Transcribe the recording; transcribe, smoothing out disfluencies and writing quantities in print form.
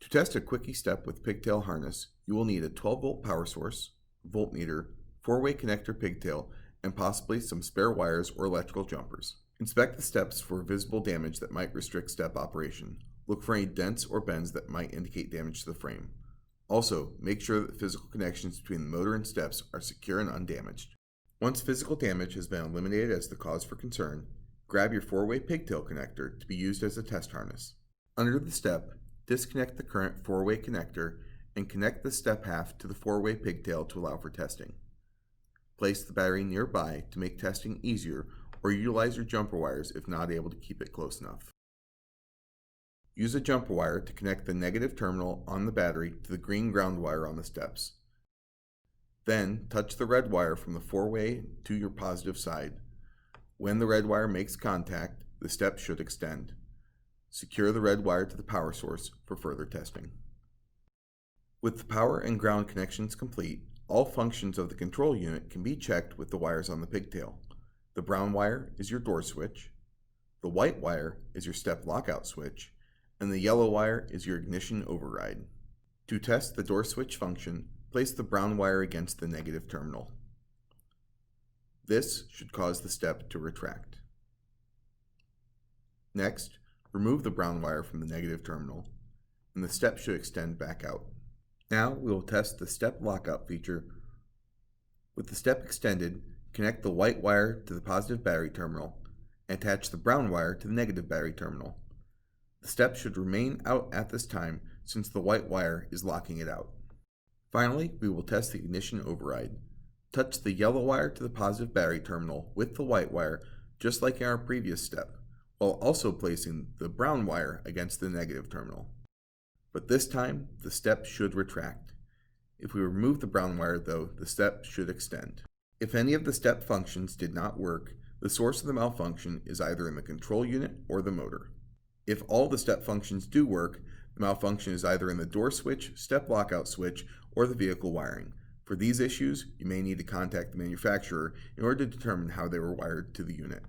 To test a Kwikee Step with Pigtail harness, you will need a 12-volt power source, voltmeter, 4-way connector pigtail, and possibly some spare wires or electrical jumpers. Inspect the steps for visible damage that might restrict step operation. Look for any dents or bends that might indicate damage to the frame. Also, make sure that the physical connections between the motor and steps are secure and undamaged. Once physical damage has been eliminated as the cause for concern, grab your 4-way pigtail connector to be used as a test harness. Under the step, disconnect the current 4-way connector and connect the step half to the 4-way pigtail to allow for testing. Place the battery nearby to make testing easier, or utilize your jumper wires if not able to keep it close enough. Use a jumper wire to connect the negative terminal on the battery to the green ground wire on the steps. Then touch the red wire from the 4-way to your positive side. When the red wire makes contact, the step should extend. Secure the red wire to the power source for further testing. With the power and ground connections complete, all functions of the control unit can be checked with the wires on the pigtail. The brown wire is your door switch, the white wire is your step lockout switch, and the yellow wire is your ignition override. To test the door switch function, place the brown wire against the negative terminal. This should cause the step to retract. Next, remove the brown wire from the negative terminal, and the step should extend back out. Now we will test the step lockout feature. With the step extended, connect the white wire to the positive battery terminal and attach the brown wire to the negative battery terminal. The step should remain out at this time since the white wire is locking it out. Finally, we will test the ignition override. Touch the yellow wire to the positive battery terminal with the white wire just like in our previous step, while also placing the brown wire against the negative terminal. But this time, the step should retract. If we remove the brown wire though, the step should extend. If any of the step functions did not work, the source of the malfunction is either in the control unit or the motor. If all the step functions do work, the malfunction is either in the door switch, step lockout switch, or the vehicle wiring. For these issues, you may need to contact the manufacturer in order to determine how they were wired to the unit.